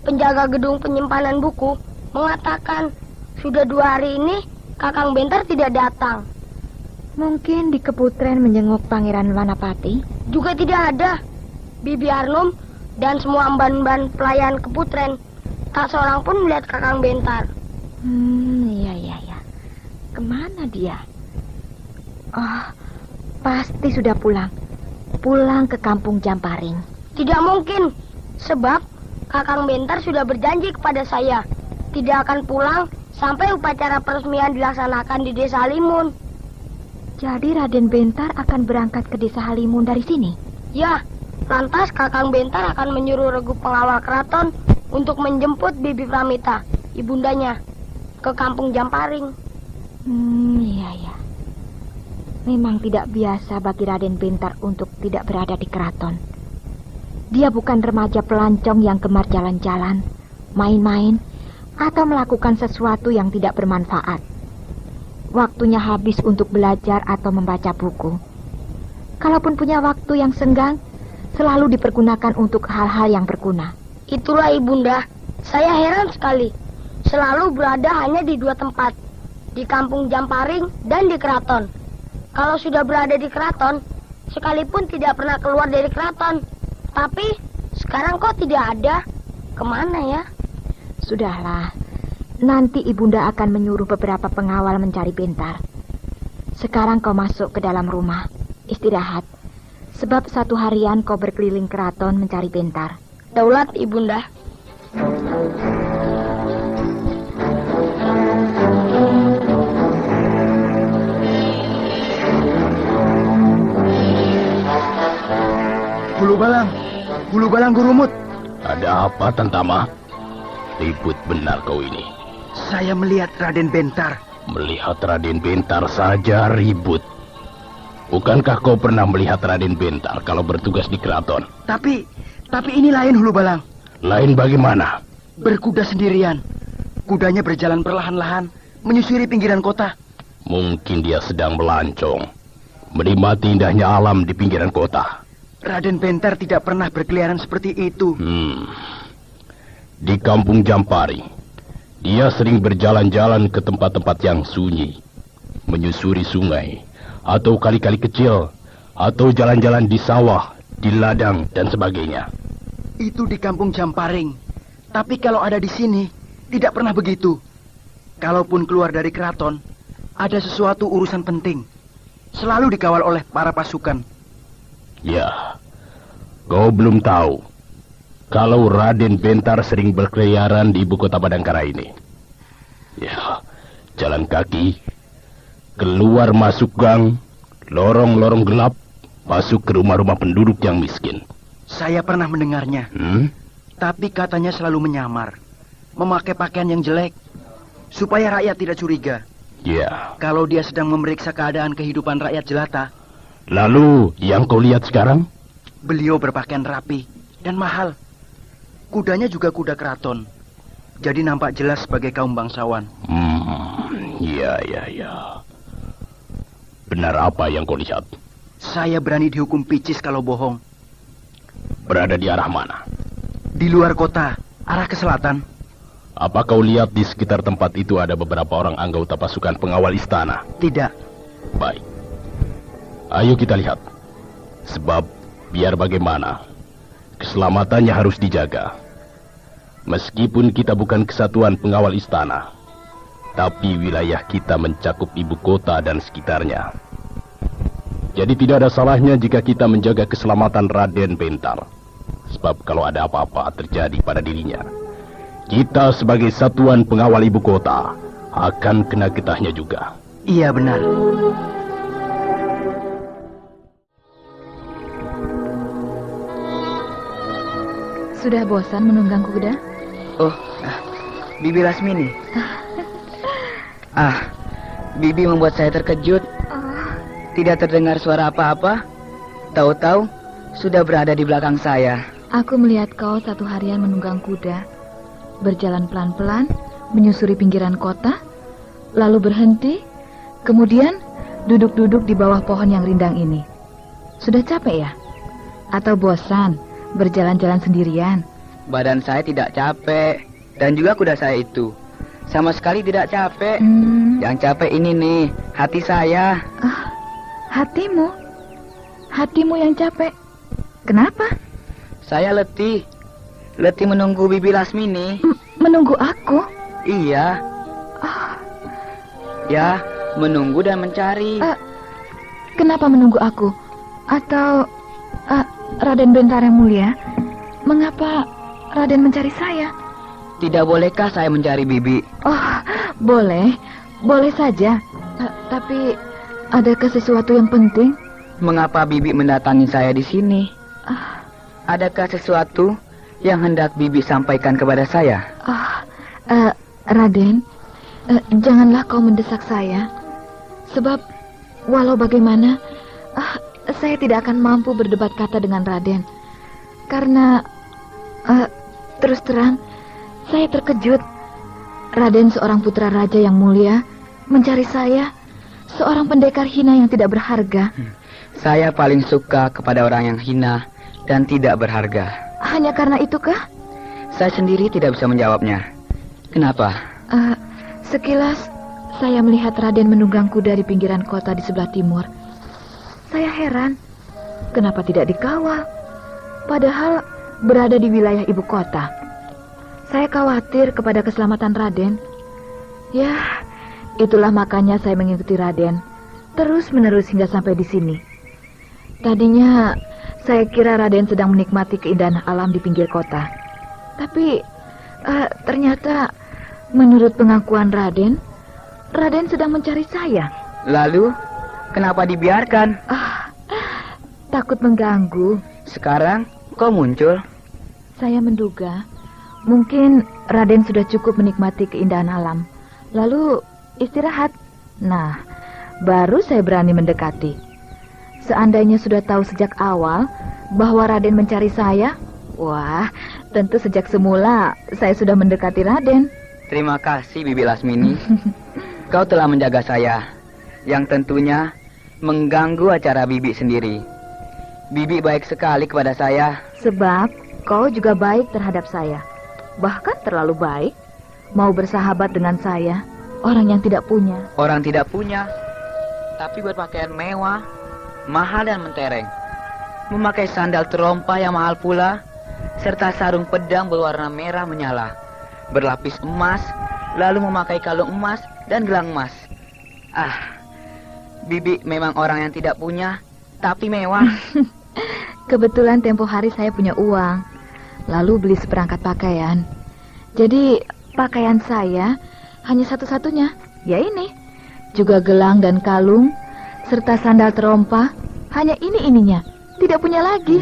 Penjaga gedung penyimpanan buku mengatakan, sudah 2 hari ini Kakang Bentar tidak datang. Mungkin di Keputren menjenguk Pangeran Wanapati. Juga tidak ada. Bibi Arnum dan semua emban-emban pelayan Keputren, tak seorang pun melihat Kakang Bentar. Iya. Kemana dia? Oh, pasti sudah pulang. Pulang ke kampung Jamparing. Tidak mungkin, sebab Kakang Bentar sudah berjanji kepada saya tidak akan pulang sampai upacara peresmian dilaksanakan di Desa Halimun. Jadi Raden Bentar akan berangkat ke Desa Halimun dari sini? Ya, lantas Kakang Bentar akan menyuruh regu pengawal keraton untuk menjemput Bibi Pramita, ibundanya, ke kampung Jamparing. Iya. Memang tidak biasa bagi Raden Bentar untuk tidak berada di keraton. Dia bukan remaja pelancong yang gemar jalan-jalan, main-main, atau melakukan sesuatu yang tidak bermanfaat. Waktunya habis untuk belajar atau membaca buku. Kalaupun punya waktu yang senggang, selalu dipergunakan untuk hal-hal yang berguna. Itulah ibunda, saya heran sekali. Selalu berada hanya di 2 tempat, di kampung Jamparing dan di keraton. Kalau sudah berada di keraton, sekalipun tidak pernah keluar dari keraton. Tapi sekarang kok tidak ada? Kemana ya? Sudahlah, nanti ibunda akan menyuruh beberapa pengawal mencari Bentar. Sekarang kau masuk ke dalam rumah, istirahat. Sebab 1 harian kau berkeliling keraton mencari Bentar. Daulat ibunda. Bulu balang Gurumut. Ada apa, Tantama? Ribut benar kau ini. Saya melihat Raden Bentar. Melihat Raden Bentar saja ribut. Bukankah kau pernah melihat Raden Bentar kalau bertugas di keraton? Tapi ini lain, Hulu Balang. Lain bagaimana? Berkuda sendirian. Kudanya berjalan perlahan-lahan, menyusuri pinggiran kota. Mungkin dia sedang melancong, menikmati indahnya alam di pinggiran kota. Raden Bentar tidak pernah berkeliaran seperti itu. Di kampung Jampari, dia sering berjalan-jalan ke tempat-tempat yang sunyi, menyusuri sungai, atau kali-kali kecil, atau jalan-jalan di sawah, di ladang, dan sebagainya. Itu di kampung Jamparing. Tapi kalau ada di sini, tidak pernah begitu. Kalaupun keluar dari keraton, ada sesuatu urusan penting. Selalu dikawal oleh para pasukan. Ya, kau belum tahu kalau Raden Bentar sering berkeliaran di ibu kota Badangkara ini. Ya, jalan kaki, keluar masuk gang, lorong-lorong gelap, masuk ke rumah-rumah penduduk yang miskin. Saya pernah mendengarnya. Tapi katanya selalu menyamar, memakai pakaian yang jelek, supaya rakyat tidak curiga. Ya. Kalau dia sedang memeriksa keadaan kehidupan rakyat jelata. Lalu, yang kau lihat sekarang? Beliau berpakaian rapi dan mahal. Kudanya juga kuda keraton. jadi nampak jelas sebagai kaum bangsawan. Ya. Benar apa yang kau lihat? Saya berani dihukum picis kalau bohong. Berada di arah mana? Di luar kota, arah ke selatan. Apa kau lihat di sekitar tempat itu ada beberapa orang anggota pasukan pengawal istana? Tidak. Baik. Ayo kita lihat. Sebab biar bagaimana, keselamatannya harus dijaga. Meskipun kita bukan kesatuan pengawal istana, tapi wilayah kita mencakup ibu kota dan sekitarnya. Jadi tidak ada salahnya jika kita menjaga keselamatan Raden Bentar. Sebab kalau ada apa-apa terjadi pada dirinya, kita sebagai satuan pengawal ibu kota akan kena getahnya juga. Iya, benar. Sudah bosan menunggang kuda? Oh, Bibi Lasmini. Bibi membuat saya terkejut. Tidak terdengar suara apa-apa. Tahu-tahu sudah berada di belakang saya. Aku melihat kau satu harian menunggang kuda, berjalan pelan-pelan, menyusuri pinggiran kota, lalu berhenti, kemudian duduk-duduk di bawah pohon yang rindang ini. Sudah capek ya? Atau bosan berjalan-jalan sendirian? Badan saya tidak capek, dan juga kuda saya itu sama sekali tidak capek. Yang capek ini nih, hati saya. Hatimu? Hatimu yang capek? Kenapa? Saya letih menunggu Bibi Lasmini. Menunggu aku? Iya. Ya, menunggu dan mencari. Kenapa menunggu aku? Atau Raden Bentar yang mulia, mengapa Raden mencari saya? Tidak bolehkah saya mencari Bibi? Oh, boleh saja. Tapi adakah sesuatu yang penting? Mengapa Bibi mendatangi saya di sini? Adakah sesuatu yang hendak Bibi sampaikan kepada saya? Raden, janganlah kau mendesak saya. Sebab walau bagaimana, saya tidak akan mampu berdebat kata dengan Raden. Karena terus terang, saya terkejut. Raden seorang putra raja yang mulia mencari saya, seorang pendekar hina yang tidak berharga. Saya paling suka kepada orang yang hina dan tidak berharga. Hanya karena itukah? Saya sendiri tidak bisa menjawabnya. Kenapa? Sekilas saya melihat Raden menunggang kuda di pinggiran kota di sebelah timur. Saya heran, kenapa tidak dikawal? Padahal berada di wilayah ibu kota. Saya khawatir kepada keselamatan Raden. Ya, itulah makanya saya mengikuti Raden terus-menerus hingga sampai di sini. Tadinya saya kira Raden sedang menikmati keindahan alam di pinggir kota. Tapi ternyata menurut pengakuan Raden sedang mencari saya. Lalu, kenapa dibiarkan? Takut mengganggu. Sekarang kok muncul? Saya menduga mungkin Raden sudah cukup menikmati keindahan alam, lalu istirahat. Nah, baru saya berani mendekati. Seandainya sudah tahu sejak awal bahwa Raden mencari saya, wah, tentu sejak semula saya sudah mendekati Raden. Terima kasih, Bibi Lasmini. Kau telah menjaga saya, yang tentunya mengganggu acara Bibi sendiri. Bibi baik sekali kepada saya. Sebab kau juga baik terhadap saya. Bahkan terlalu baik. Mau bersahabat dengan saya, orang yang tidak punya. Orang tidak punya, tapi berpakaian mewah, mahal dan mentereng. Memakai sandal terompa yang mahal pula, serta sarung pedang berwarna merah menyala, berlapis emas, lalu memakai kalung emas dan gelang emas. Bibi memang orang yang tidak punya, tapi mewah. Kebetulan tempo hari saya punya uang, lalu beli seperangkat pakaian. Jadi pakaian saya hanya satu-satunya, ya ini. Juga gelang dan kalung, serta sandal terompa, hanya ininya, tidak punya lagi.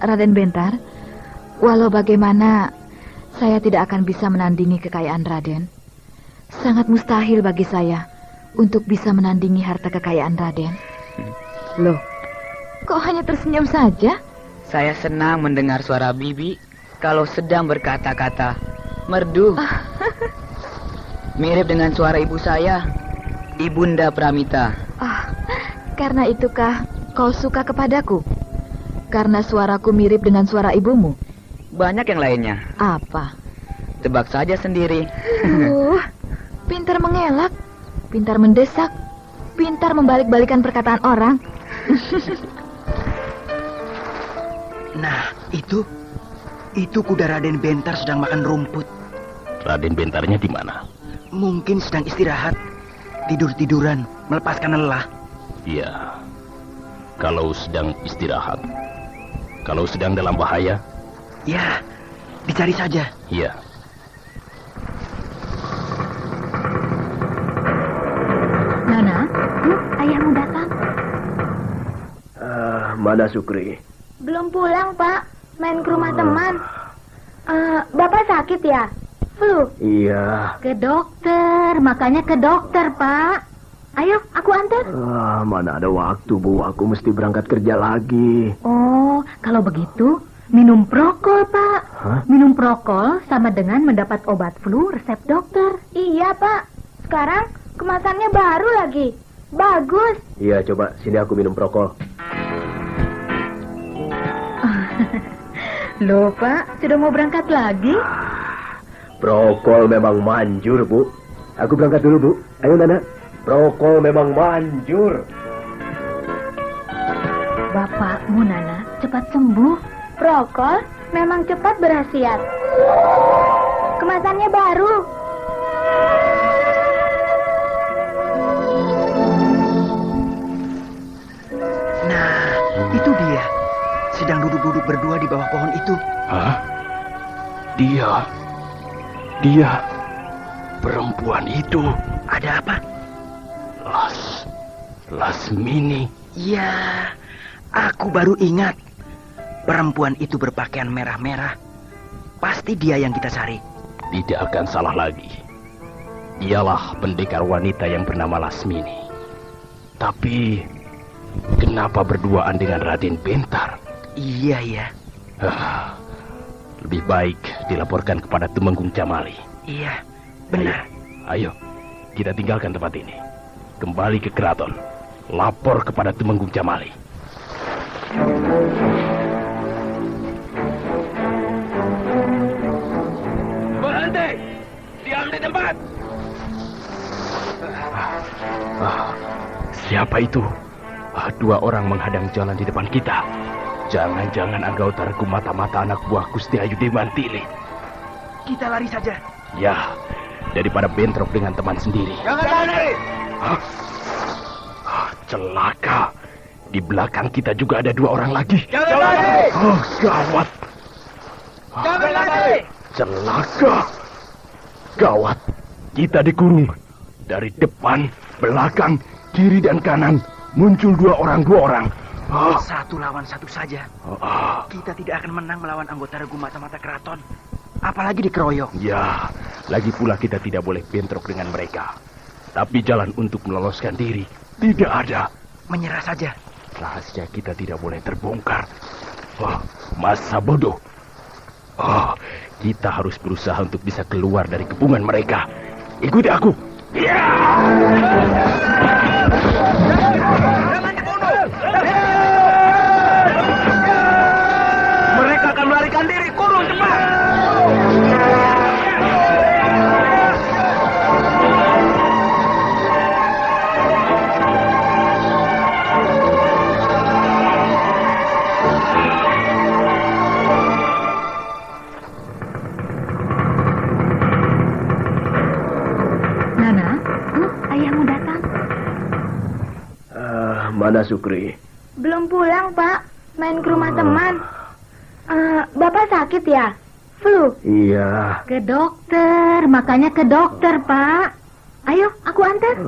Raden Bentar, walau bagaimana saya tidak akan bisa menandingi kekayaan Raden. Sangat mustahil bagi saya untuk bisa menandingi harta kekayaan Raden. Loh, kok hanya tersenyum saja? Saya senang mendengar suara Bibi. kalau sedang berkata-kata. Merdu. Mirip dengan suara ibu saya, Ibunda Pramita. Karena itukah kau suka kepadaku? Karena suaraku mirip dengan suara ibumu? Banyak yang lainnya. Apa? Tebak saja sendiri. Pintar mengelak, pintar mendesak, pintar membalik-balikan perkataan orang. Nah, itu kuda Raden Bentar sedang makan rumput. Raden Bentarnya di mana? Mungkin sedang istirahat, tidur-tiduran, melepaskan lelah. Iya, kalau sedang istirahat. Kalau sedang dalam bahaya? Ya, dicari saja. Iya. Nana, ayahmu datang. Mana Sukri? Belum pulang, Pak. Main ke rumah teman. Bapak sakit ya? Flu? Iya. Ke dokter, makanya ke dokter, Pak. Ayo, aku antar. Mana ada waktu, Bu. Aku mesti berangkat kerja lagi. Oh, kalau begitu, minum prokol, Pak. Hah? Minum prokol sama dengan mendapat obat flu resep dokter. Iya, Pak. Sekarang kemasannya baru lagi. Bagus. Iya, coba sini aku minum prokol. Loh, Pak, sudah mau berangkat lagi? Prokol memang manjur, Bu. Aku berangkat dulu, Bu. Ayo, Nana. Prokol memang manjur. Bapakmu, Nana, cepat sembuh. Prokol memang cepat berkhasiat. Kemasannya baru. Nah, itu dia. Sedang duduk-duduk berdua di bawah pohon itu. Hah? Dia. Perempuan itu. Ada apa? Lasmini. Ya, aku baru ingat. Perempuan itu berpakaian merah-merah. Pasti dia yang kita cari. Tidak akan salah lagi. Dialah pendekar wanita yang bernama Lasmini. Tapi, kenapa berduaan dengan Raden Bentar? Iya, ya. Lebih baik dilaporkan kepada Tumenggung Jamali. Iya, benar. Ayo, kita tinggalkan tempat ini. Kembali ke keraton. Lapor kepada Tumenggung Jamali. Berhenti! Diam di tempat! Siapa itu? Dua orang menghadang jalan di depan kita. Jangan-jangan anggota regu mata-mata anak buah Gusti Ayu Demantili. Kita lari saja. Ya, daripada bentrok dengan teman sendiri. Jangan lari! Celaka. Di belakang kita juga ada dua orang lagi. Jangan lari! Gawat. Jangan lari! Celaka. Gawat. Kita dikurung. Dari depan, belakang, kiri dan kanan muncul dua orang. Satu lawan satu saja. Kita tidak akan menang melawan anggota regu mata-mata keraton. Apalagi dikeroyok. Ya, lagi pula kita tidak boleh bentrok dengan mereka. Tapi jalan untuk meloloskan diri tidak ada. Menyerah saja. Rahasia kita tidak boleh terbongkar. Masa bodoh. Kita harus berusaha untuk bisa keluar dari kepungan mereka. Ikuti aku. Ya! Jangan dibunuh! Mereka akan melarikan diri. Kurung cepat! Nana, ayahmu datang. Mana Sukri? Belum pulang, Pak. Main ke rumah teman. Bapak sakit ya? Flu? Iya. Ke dokter, makanya ke dokter, Pak. Ayo, aku antar.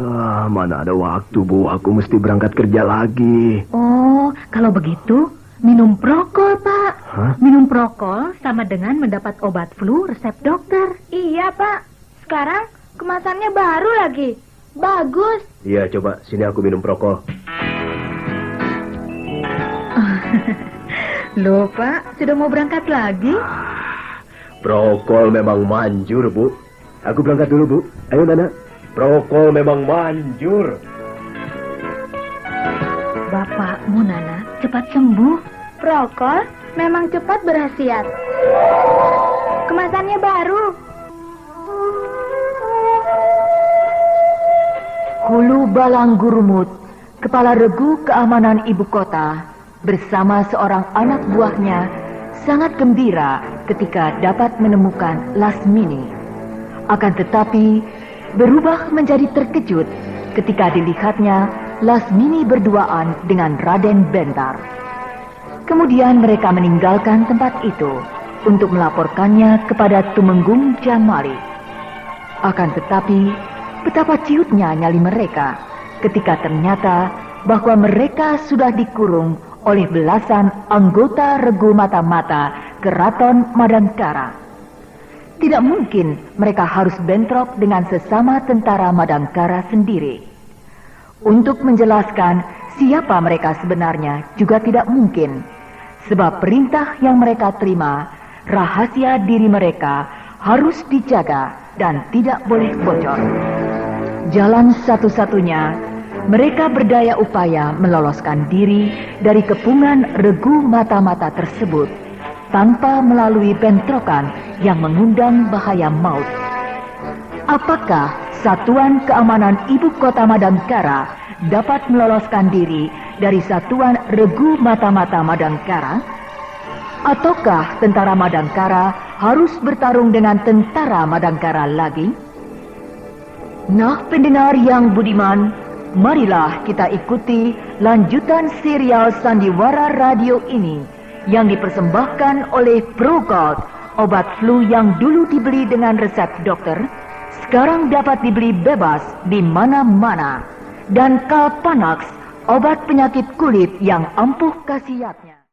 Mana ada waktu, Bu. Aku mesti berangkat kerja lagi. Oh, kalau begitu, minum prokol, Pak. Hah? Minum prokol sama dengan mendapat obat flu resep dokter. Iya, Pak. Sekarang kemasannya baru lagi. Bagus. Iya, coba sini aku minum prokol. Loh, Pak, sudah mau berangkat lagi? Prokol memang manjur, Bu. Aku berangkat dulu, Bu. Ayo, Nana. Prokol memang manjur. Bapakmu, Nana, cepat sembuh. Prokol memang cepat berkhasiat. Kemasannya baru. Hulu Balang Gurumut, kepala regu keamanan ibu kota, bersama seorang anak buahnya, sangat gembira ketika dapat menemukan Lasmini. Akan tetapi, berubah menjadi terkejut ketika dilihatnya Lasmini berduaan dengan Raden Bentar. Kemudian mereka meninggalkan tempat itu untuk melaporkannya kepada Tumenggung Jamali. Akan tetapi, betapa ciutnya nyali mereka ketika ternyata bahwa mereka sudah dikurung oleh belasan anggota regu mata-mata Keraton Madangkara. Tidak mungkin mereka harus bentrok dengan sesama tentara Madangkara sendiri. Untuk menjelaskan siapa mereka sebenarnya juga tidak mungkin, sebab perintah yang mereka terima, rahasia diri mereka harus dijaga dan tidak boleh bocor. Jalan satu-satunya, mereka berdaya upaya meloloskan diri dari kepungan regu mata-mata tersebut tanpa melalui bentrokan yang mengundang bahaya maut. Apakah Satuan Keamanan Ibu Kota Madangkara dapat meloloskan diri dari Satuan Regu Mata-Mata Madangkara? Ataukah tentara Madangkara harus bertarung dengan tentara Madangkara lagi? Nah, pendengar yang budiman, marilah kita ikuti lanjutan serial Sandiwara Radio ini yang dipersembahkan oleh Prokol, obat flu yang dulu dibeli dengan resep dokter, sekarang dapat dibeli bebas di mana-mana, dan Kalpanax, obat penyakit kulit yang ampuh khasiatnya.